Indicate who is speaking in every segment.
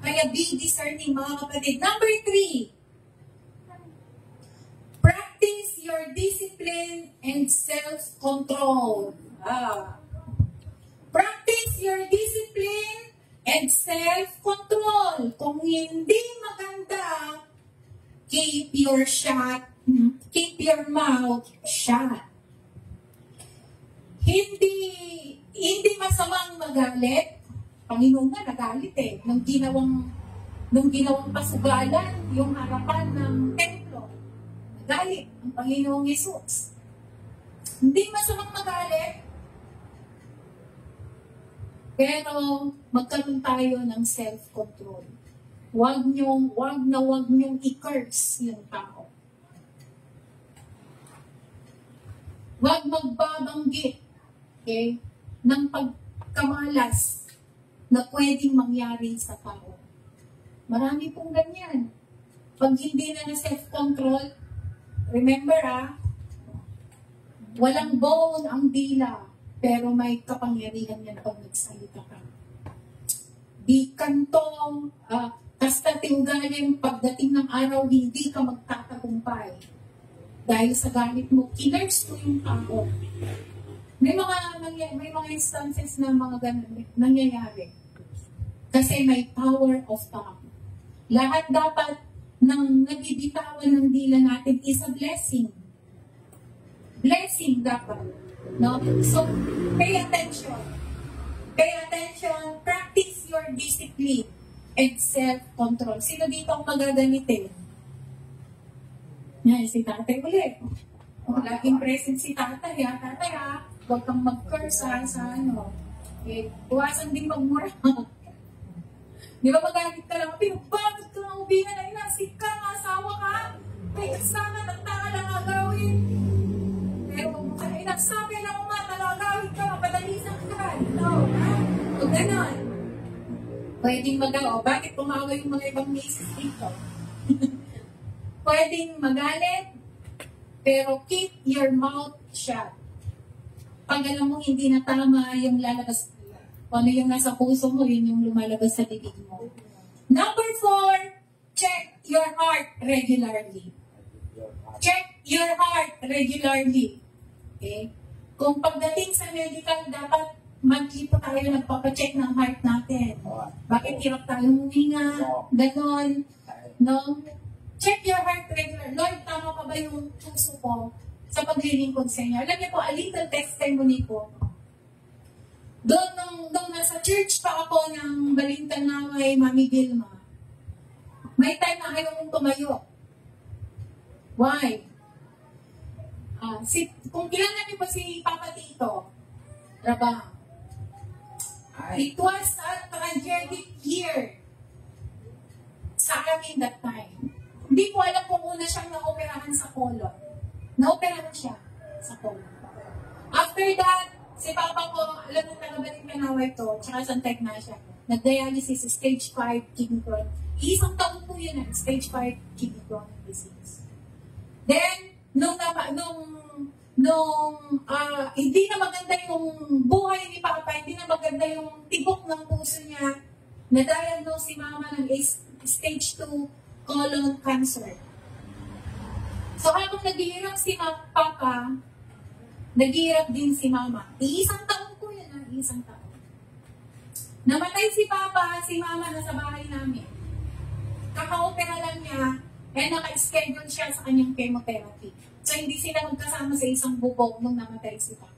Speaker 1: Kaya be discerning, mga kapatid. Number 3, practice your discipline and self-control. Practice your discipline and self-control. Kung hindi maganda, keep your mouth shut. Hindi masamang magalit. Panginoon nga nagalit nung ginawang pasugalan yung harapan ng templo. Nagalit ang Panginoong Yesus. Hindi masamang magalit. Pero magkaroon tayo ng self-control. Wag niyong i-curse yung tao. Wag magbabanggit, okay, ng pagkamalas na pwedeng mangyari sa tao. Marami pong ganyan. Pag hindi na self-control, remember walang bone ang dila, pero may kapangyarihan yan pag nagsalita ka. Di kantong, kasta tiugalim, pagdating ng araw, hindi ka magtatagumpay. Dahil sa galit mo, kinurse mo yung tao. May mga instances na mga ganun nangyayari. Kasi may power of tongue. Lahat dapat ng nagibitawan ng dila natin is a blessing. Blessing dapat. No? So, pay attention. Pay attention. Practice your discipline and self-control. Sino dito ang magaganitin? Yan, si tatay ulit. Laging present si tatay. Tatay huwag kang mag-curse sa ano. Iwasan din magmura. Di ba magalit ka lang? Pero bakit ka lang ubingan? Ay, nasik ka, asawa ka. May kasama ng tanga lang agawin. Pero ay, nagsabi lang mo agawin ka, mapadalisan ka. No, o ganon. Pwedeng magawa. Bakit pumawa yung mga ibang misis dito? Pwedeng magalit, pero keep your mouth shut. Pag alam mo hindi na tama yung lalabas, ano yung nasa puso mo, yun yung lumalabas sa bibig mo. Number 4, check your heart regularly. Check your heart regularly. Okay? Kung pagdating sa medical, dapat monthly po tayo nagpapacheck ng heart natin. Bakit hirap tayo huminga? Ganon. No? Check your heart regularly. Lord, tama pa ba yung puso ko sa paglilingkod sa inyo? Alam niyo po, a little testimony po. Doon nung nasa church pa ako ng Balintan na may Mami Vilma, may time na ayaw kong tumayo. Why? Kung kilala niyo pa si Papa Tito, trabaho. It was a tragic year sa amin that time. Hindi ko alam kung una siyang na-operahan sa colon. Na-operahan siya sa colon. After that, si Papa ko, alam mo taga-Baling Kanaway to, tsaka Santa Ignacia, nag-dialysis, stage 5 kidney chronic. Isang taon po yun, stage 5 kidney chronic disease. Then, hindi na maganda yung buhay ni Papa, hindi na maganda yung tibok ng puso niya, na-diagnose si Mama ng stage 2 colon cancer. So, habang naghihirap si Papa, naghihirap din si Mama. Iisang taon po yun, iisang taon. Namatay si Papa, si Mama nasa bahay namin. Kaka-opera lang niya, naka-schedule siya sa kanyang chemotherapy. So, hindi sila magkasama sa isang bubong nung namatay si Papa.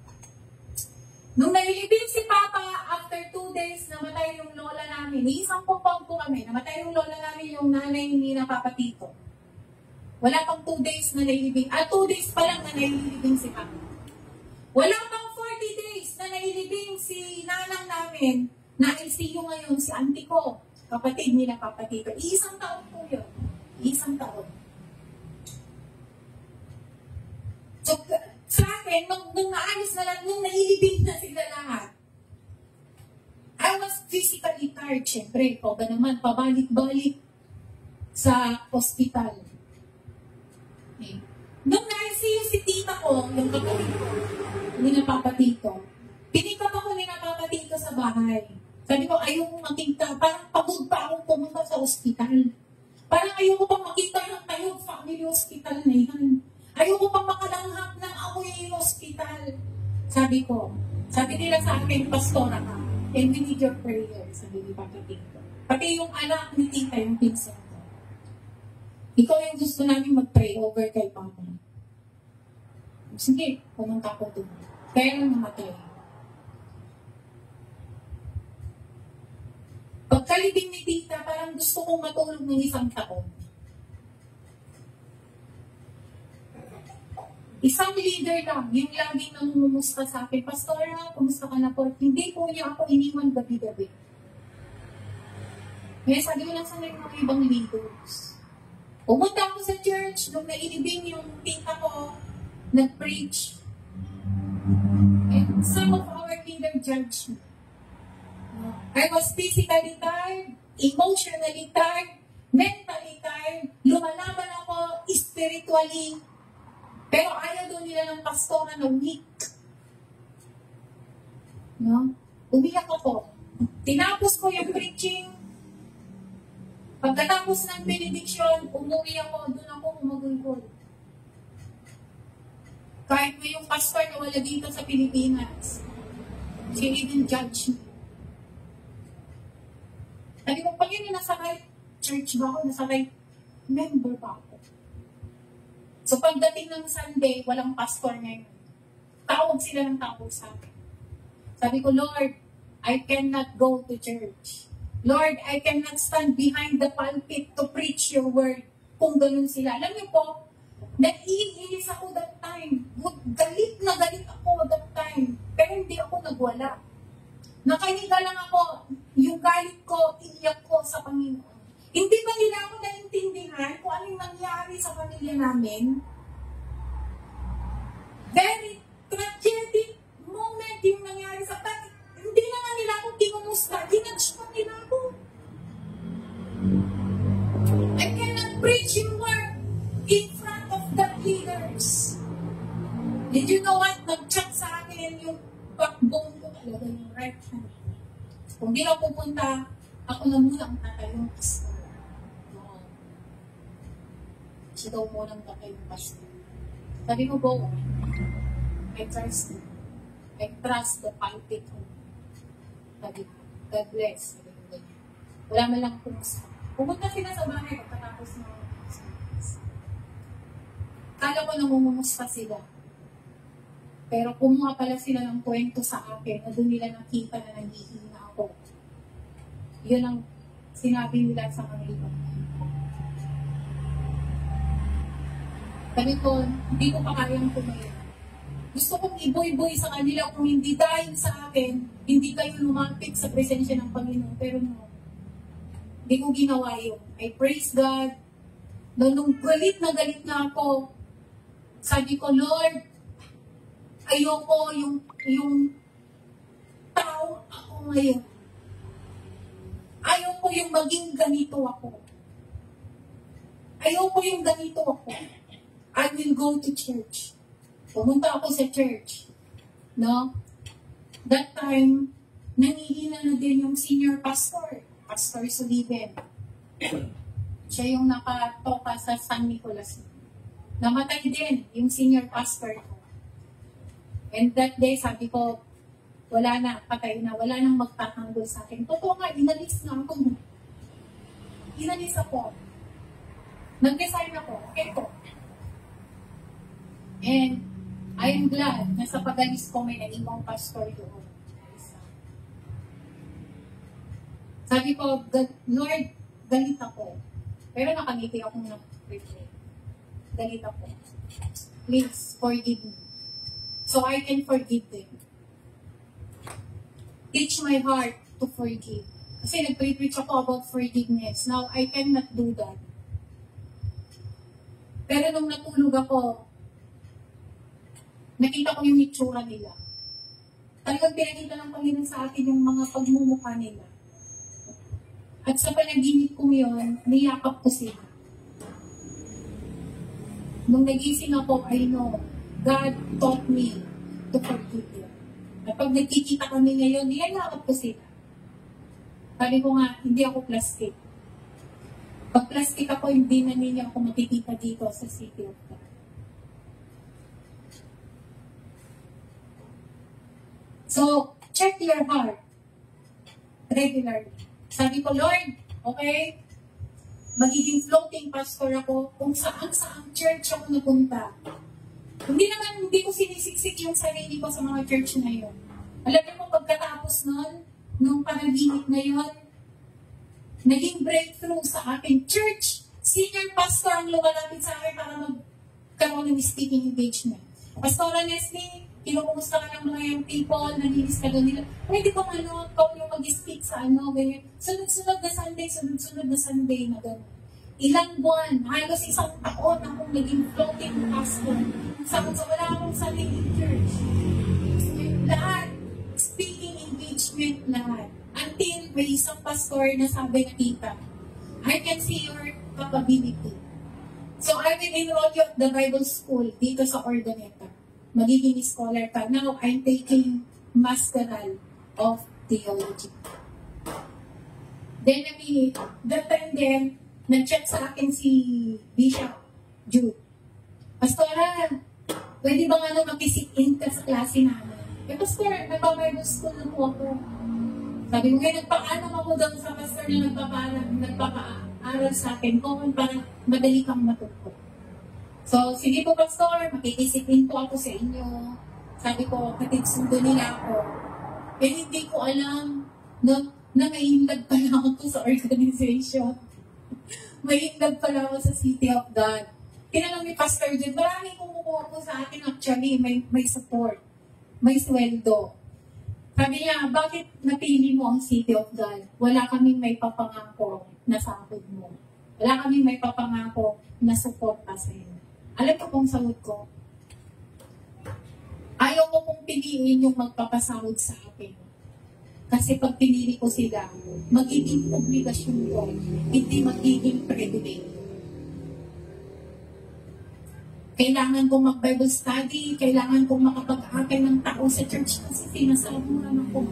Speaker 1: Nung nailibing si Papa, after 2 days, namatay yung lola namin. Isang pupong po kami. Namatay yung lola namin, yung nanay ni na Papa Tito. Wala pang 2 days na nailibing. 2 days pa lang na nailibing si Papa. Wala pang 40 days na nailibing si nanang namin na ICU ngayon, si auntie ko, kapatid ni na Papa Tito. Isang taon po yun. Isang taon. So, sa akin, nung naayos na lang, nung nailibing na sila lahat, I was physically tired, syempre. O ba naman, pabalik-balik sa ospital. Okay. Nung na-ICU si tita ko, yung kapatid ko, ni na Papa Tito, pinikap ako ni na Papa Tito sa bahay. Sabi ko, ayoko makita. Parang pagod pa akong pumunta sa ospital. Parang ayoko pang makita ng tayo family hospital na yan. Ayoko pang makalanghap ng amoy yung hospital. Sabi ko, sabi nila sa akin, pastora ka, and we need your prayer, sabi ni Papa Tito. Pati yung anak ni Tita, yung pinsan ko. Ikaw yung gusto namin mag-pray over kay Papa. Sige, pumunta ko doon. Kaya lang namatay. Pagkalibing ni Tita, parang gusto kong matulog ng 1 taon. Isang leader lang, yung laging namumusta sa akin, Pastora, kumusta ka na po? Hindi po niya ako iniwan gabi-gabi. Ngayon sabi ko lang sa mga ibang leaders. Pumunta ako sa church, nung nailibing yung tita ko, nag-preach. And some of our leader judged me. I was physically tired, emotionally tired, mentally tired, lumalaban ako spiritually. Pero ayaw doon nila ng pastora na weak. No? Umiyak ako. Tinapos ko yung preaching. Pagkatapos ng benediction, umuwi ako, doon ako humagulgol. Kahit may yung pastor na wala dito sa Pilipinas, she didn't judge me. Sabi ko, pag yun nasa right church ba ako, nasa right member ba ako? So pagdating ng Sunday, walang pastor ngayon. Tawag sila ng tawag sa akin. Sabi ko, Lord, I cannot go to church. Lord, I cannot stand behind the pulpit to preach your word. Kung ganun sila. Alam niyo po, naiinis ako that time. Galit na galit ako that time. Pero hindi ako nagwala. Nakahiga lang ako, yung galit ko, iiyak ko sa Panginoon. Hindi ba nila ako naintindihan kung anong nangyari sa pamilya namin? Very tragic moment yung nangyari sa pamilya. Hindi na nga nila ako kinumusta. Ginagsuman nila ako. I cannot preach yung word in front of the leaders. Did you know what? Nag-chat sa akin yung backbone ko talaga, yung right hand. Kung di ako pupunta, ako na muna ang tatayong pastor. Siya daw muna ang tatayong pastor. Sabi ko, go on. I trust you. I trust the pulpit. Sabi ko, God bless. Sabi ko, wala man lang kumusta. Pumunta sila sa bahay pagkatapos ng kala ko namumumusta sila. Pero kumuha pala sila ng kwento sa akin na doon nila nakita na nanghihina ako. Yun ang sinabi nila sa mga iba. Sabi ko, hindi ko pa kayang tumayo. Gusto kong iboy-boy sa kanila kung hindi dahil sa akin, hindi kayo lumapit sa presensya ng Panginoon. Pero no, hindi ko ginawa yun. I praise God. Nung galit na ako, sabi ko, Lord, ayoko yung tao ako ngayon. Ayoko yung maging ganito ako. Ayoko yung ganito ako. I will go to church. Pumunta ako sa church. No? That time, nangihina na din yung senior pastor, Pastor Sullivan. Siya yung nakatoka sa San Nicolas. Namatay din yung senior pastor ko. And that day, sabi ko, wala na, patay na, wala nang magtatanggol sa akin. Totoo nga, inalis na ako. Inalis ako. Nag-design ako. Okay po. And I am glad na sa pag-alis ko may nag-ibang pastor doon. Sabi ko, Lord, galit ako. Pero nakangiti akong nag-pray. Galit ako. Please, forgive me. So I can forgive them. Teach my heart to forgive. Kasi nag-preach ako about forgiveness. Now, I cannot do that. Pero nung natulog ako, nakita ko yung itsura nila. Talagang pinakita ng Panginoon sa akin yung mga pagmumukha nila. At sa panaginip ko yun, niyakap ko sila. Nung nagising ako, I know, God taught me to forgive them. At pag nagkikita kami ngayon, niyayakap ko sila. Sabi ko nga, hindi ako plastic. Pag plastic ako, hindi na ninyo ako makikita dito sa City of God. So, check your heart regularly. Sabi ko, Lord, okay, magiging floating pastor ako kung saan church ako napunta. Hindi ko sinisiksik yung sarili ko sa mga church na yun. Alam niyo mo, pagkatapos nun, nung panaginip na yun, naging breakthrough sa akin. Church, senior pastor ang lumalapit sa akin para magkaroon ng speaking engagement. Pastora Nestle, kinukumusta ka ng mga young people, nanilis ka doon nila. Pwede bang ikaw yung mag-speak sa ganyan. Sunod-sunod na Sunday na gano'n. Ilang buwan, halos isang taon akong naging floating pastor. Sa wala akong sariling church. Lahat, speaking engagement lahat. Until may isang pastor na sabi na tita, I can see your capability. So I will enroll you at the Bible School dito sa Ordoneta. Magiging scholar ka. Now, I'm taking Masteral of Theology. Then, that time din, nag-chat sa akin si Bishop Jude. Pastora, pwede ba makisit-in ka sa klase namin? Pastor, nagpa-Bible School na po ako. Sabi ko, nagpa-anom ako daw sa pastor na nagpapa-aral sa akin kung parang madali kang matuto. So, sige po, pastor, makikisipin po ako sa inyo. Sabi ko, katid-sundo nila ako. Hindi ko alam na naiindag pala ako sa organization. Maiindag pala ako sa City of God. Tinanong ni Pastor Jude, maraming kumukuha po sa akin actually, may support, may sweldo. Sabi niya, bakit napili mo ang City of God? Wala kaming may papangako na sahod mo. Wala kaming may papangako na support pa sa iyo. Alam ko kung sagot ko. Ayaw ko kung piliin yung magpapasahod sa akin. Kasi pag pinili ko sila, magiging obligasyon ko, hindi magiging privilege. Kailangan kong mag-Bible study, kailangan kong makapag-akay ng tao sa church kasi sinasaburan ako.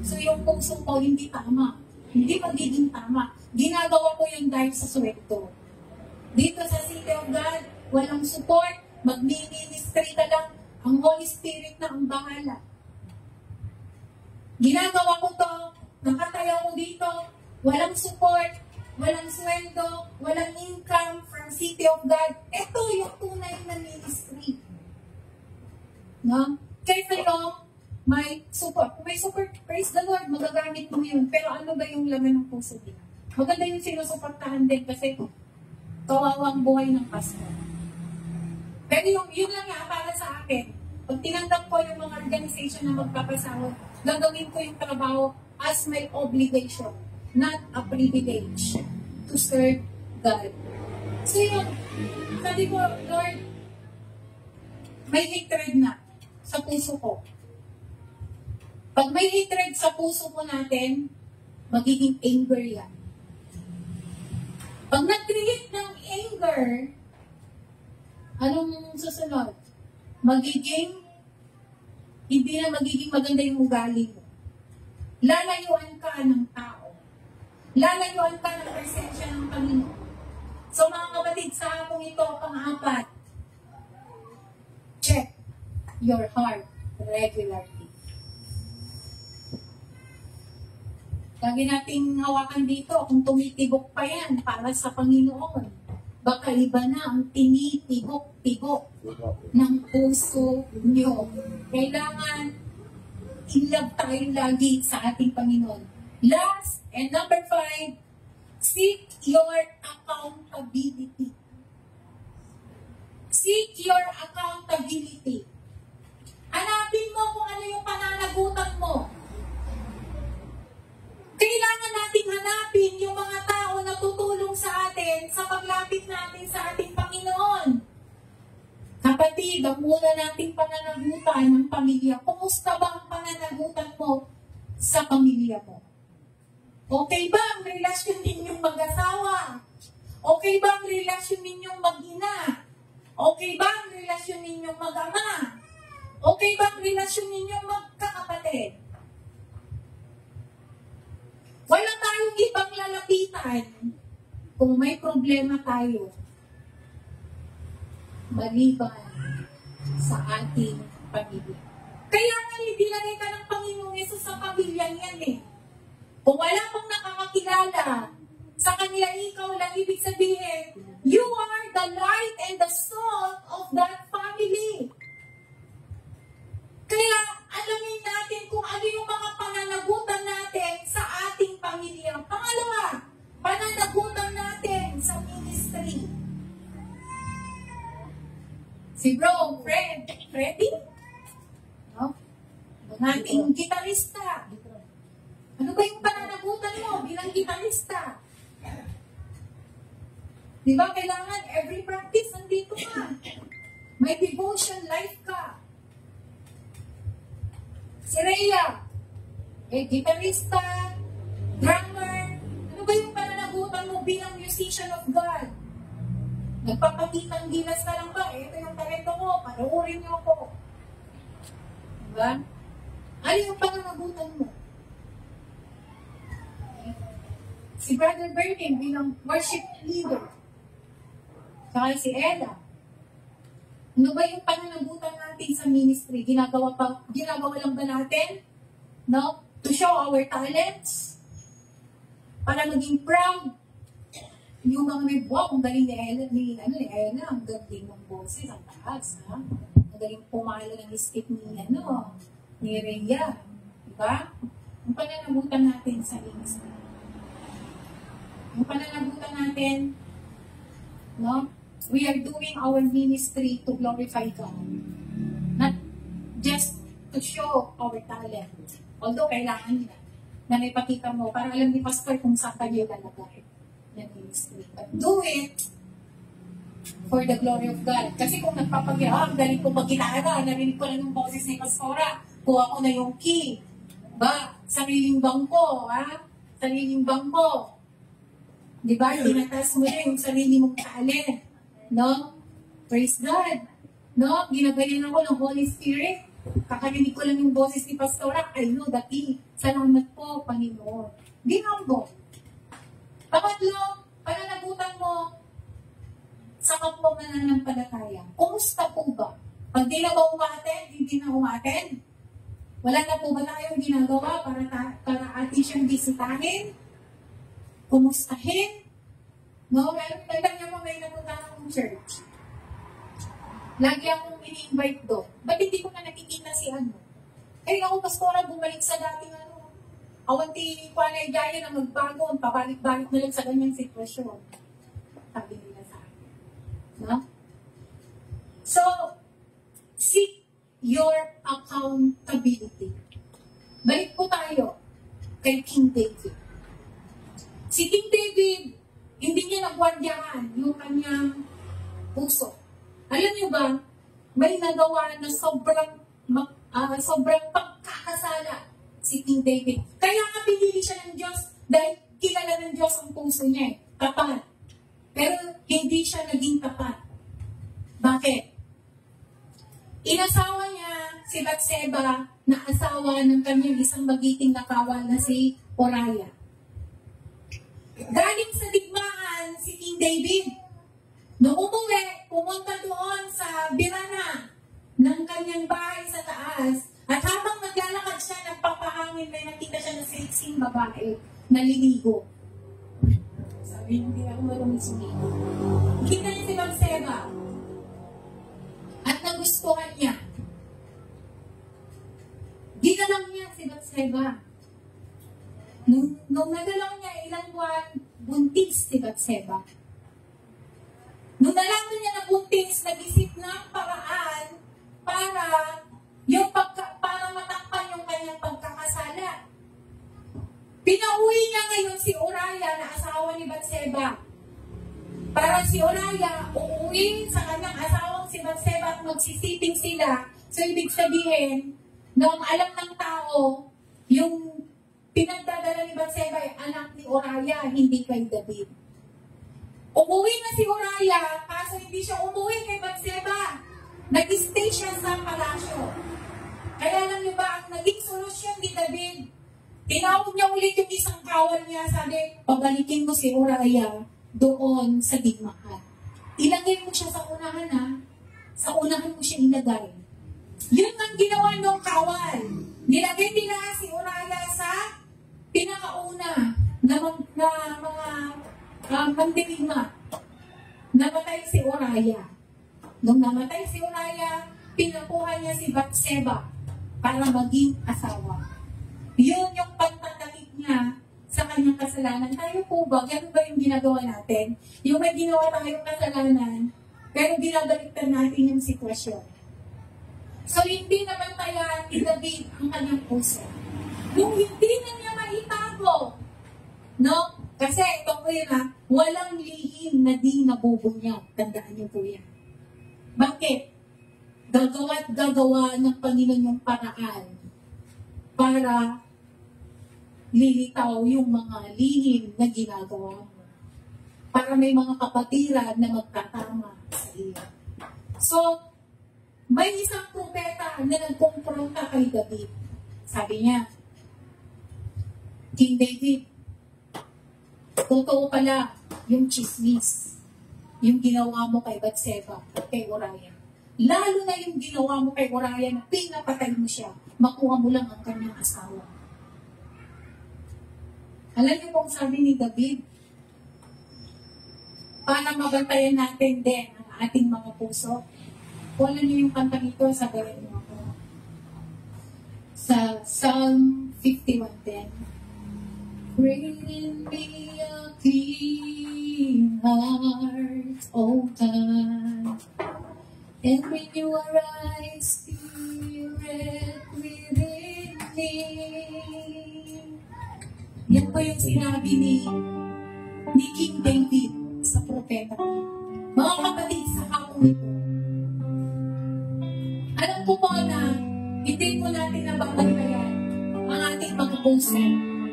Speaker 1: So yung puso ko hindi tama. Hindi magiging tama. Ginagawa ko yun dahil sa sweldo. Dito sa City of God, walang support, mag-ministry ka lang, ang Holy Spirit na ang bahala. Ginagawa ko to, nakatayo ko dito, walang support, walang sweldo, walang income from City of God. Ito yung tunay na ministry. No? Kaya kayo, may support, praise the Lord, magagamit mo yun. Pero ano ba yung laman ng puso din? Maganda yung sinusuportahan din kasi kawawang buhay ng pastor. Pero yun lang nga para sa akin. Pag tinanggap ko yung mga organization na magpapasahod, gagawin ko yung trabaho as my obligation, not a privilege to serve God. So yun, sabi ko, Lord, may hatred na sa puso ko. Pag may hatred sa puso po natin, magiging anger yan. Pag nag-create ng anger, anong susunod? Hindi na magiging maganda yung ugali mo. Lalayuan ka ng tao. Lalayuan ka ng presensya ng Panginoon. So mga kapatid, sa hapong ito, pang-apat, check your heart regularly. Lagi nating hawakan dito kung tumitibok pa yan para sa Panginoon. Baka iba na ang tinitibok-tibok ng puso nyo. Kailangan ilab tayo lagi sa ating Panginoon. Last, and number 5, seek your accountability. Seek your accountability. Hanapin mo kung ano yung pananagutan mo. Kailangan nating hanapin yung mga tao na tutulong sa atin sa paglapit natin sa ating Panginoon. Kapatid, ang muna nating pananagutan ng pamilya, kumusta ba ang pananagutan mo sa pamilya mo? Okay ba ang relasyon ninyong mag-asawa? Okay ba ang relasyon ninyong mag-ina? Okay ba ang relasyon ninyong mag-ama? Okay ba ang relasyon ninyong magkakapatid? Wala tayong ibang lalapitan kung may problema tayo maliban sa ating pamilya. Kaya nga dinalay ka ng Panginoong Yesus sa pamilya niyan eh. Kung wala pang nakakakilala sa kanila, ikaw lang, ibig sabihin, you are the light and the salt of that family. Kaya alamin natin kung ano yung mga pananagutan natin sa ating pamilya. Pangalawa, pananagutan natin sa ministry. Si bro, Freddy? No? Ang ating gitarista. Ano ba yung pananagutan mo bilang gitarista? Di ba kailangan every practice nandito ka? May devotion life ka. Si Rhea, gitarista, drummer, ano ba yung pananagutan mo bilang musician of God? Nagpapakitang gilas ka lang ba? Ito yung talento ko, panoorin niyo ako. Diba? Ano yung pananagutan mo? Si Brother Bertin bilang worship leader. Saka si Ella. Ano ba yung pananagutan natin sa ministry? Ginagawa lang ba natin? No? To show our talents? Para maging proud? Yung mga may wow, ang galing ni Ella, ang galing ng boses, ang taas, ha? Ang galing pumalo ng stick ni Rhea. Diba? Ang pananagutan natin sa ministry. Yung pananagutan natin, no? We are doing our ministry to glorify God. Not just to show our talent. Although kailangan nila na naipakita mo para alam ni Pastor kung saan kayo lalagay ng ministry. But do it for the glory of God. Kasi kung nagpapagya, ang galing ko mag-gitara, narinig ko lang yung boses ni Pastora, kuha ko na yung key. Ba? Sariling bangko, ha? Sariling bangko. Diba? Tinatas mo na yung sarili mong talent. No? Praise God. No? Ginagaling ako ng Holy Spirit. Kakarinig ko lang yung boses ni Pastora. I know that salamat po, Panginoon. Be humble. Pangatlo, pananagutan mo sa kapwa mananampalataya. Kumusta po ba? Pag di na ba umaten, hindi na umaten? Wala na po ba tayong ginagawa para atin siyang bisitahin? Kumustahin? No, meron talaga mo may napunta akong church. Lagi akong ini-invite doon. Ba't hindi ko na nakikita si ano? Eh ako, Pastora, bumalik sa dating awanti palay gaya na magbago, pabalik-balik na lang sa ganyang sitwasyon. Sabi nila sa akin. No? So, seek your accountability. Balik po tayo kay King David. Si King David, hindi niya nagwardyahan yung kanyang puso. Alam niyo ba, may nagawa na sobrang pagkakasala si King David. Kaya nga pinili siya ng Diyos dahil kilala ng Diyos ang puso niya. Tapat. Pero hindi siya naging tapat. Bakit? Inasawa niya si Batseba na asawa ng kanyang isang magiting na kawal na si Uriah. Galing sa digmaan si King David. Noong umuwi, pumunta doon sa birana ng kanyang bahay sa taas. At habang naglalakad siya, nagpapahangin, may nakita siya na sexing babae na liligo. Sabi niya, hindi ako marunong sumigo. Kita niya si Batseba. At nagustuhan niya. Ginalang niya si Batseba. Nung nagalaw niya ilang buwan, buntis si Batseba. Nung nalaman niya na buntis, nag-isip ng paraan para matakpan yung kanyang pagkakasala. Pinauwi niya ngayon si Uriah na asawa ni Batseba. Para si Uriah uuwi sa kanyang asawang si Batseba at magsisiping sila. So ibig sabihin, nang alam ng tao, yung pinagdadala ni Batseba ay anak ni Uriah, hindi kay David. Umuwi na si Uriah, kaso hindi siya umuwi kay Batseba. Nag-stay siya sa palasyo. Kaya alam niyo ba, ang naging solusyon ni David, Tinawag niya ulit yung isang kawal niya, sabi, pabalikin mo si Uriah doon sa digmaan. Ilagay mo siya sa unahan ha. Sa unahan mo siya ilagay. Yun ang ginawa ng kawal. Nilagay nila si Uriah sa pinakauna na mga mandirima. Namatay si Uriah. Nung namatay si Uriah, pinakuha niya si Bathsheba para maging asawa. Yun yung pagtatakip niya sa kanyang kasalanan. Tayo po ba? Ganun ba yung ginagawa natin? Yung may ginawa tayong kasalanan, pero binabaliktad natin yung sitwasyon. So, hindi naman kaya ni David ang kanyang puso. Yung hindi na niya maitago, no? Kasi ito po yun walang lihim na di nabubunyag. Tandaan niyo po yan. Bakit? Gagawa at gagawa ng Panginoon yung paraan para lilitaw yung mga lihim na ginagawa mo. Para may mga kapatiran na magkatama sa iyo. So, may isang propeta na nagkumpronta kay David. Sabi niya, King David, totoo pala yung chismis, yung ginawa mo kay Bathsheba at kay Uriah. Lalo na yung ginawa mo kay Uriah na pinapatay mo siya, makuha mo lang ang kanyang asawa. Alam niyo kung sabi ni David, para mabantayan natin din ang ating mga puso. Kung alam niyo yung kantang ito, sabihin niyo ako. Sa Psalm 51:10, Create in me a clean heart, O God, and renew a right spirit within me. Yan po yung sinabi ni King David sa propeta. Mga kapatid, sa hapon ito, alam ko po na hindi po natin nababantayan ang ating mga puso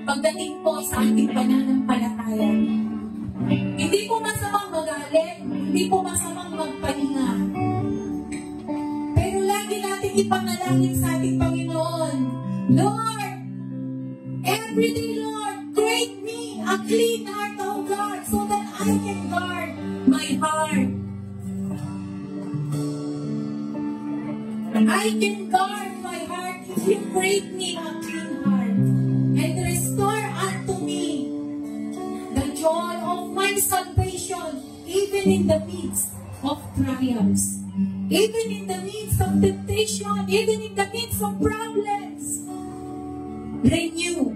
Speaker 1: pagdating po sa ating pananampalataya. Hindi po masamang magalit, hindi po masamang magpahinga. Pero lagi natin ipanalangin sa ating Panginoon, Lord, every day, Lord, create me a clean heart, O God, so that I can guard my heart. I can guard my heart if you create me a clean heart and restore unto me the joy of my salvation, even in the midst of trials, even in the midst of temptation, even in the midst of problems. Renew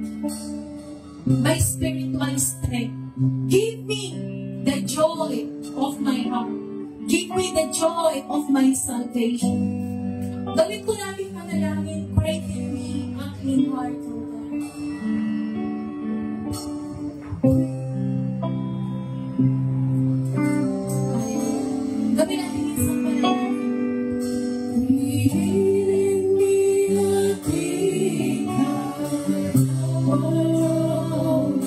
Speaker 1: my spiritual strength. Give me the joy of my heart. Give me the joy of my salvation. Gawin ko natin panalangin, create in me a clean heart, O God. Gawin natin isang panalangin. Create in me a clean heart, O God.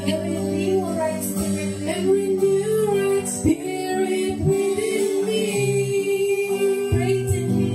Speaker 1: Every new right spirit, every new right spirit within me. Create in me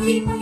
Speaker 1: Hindi pa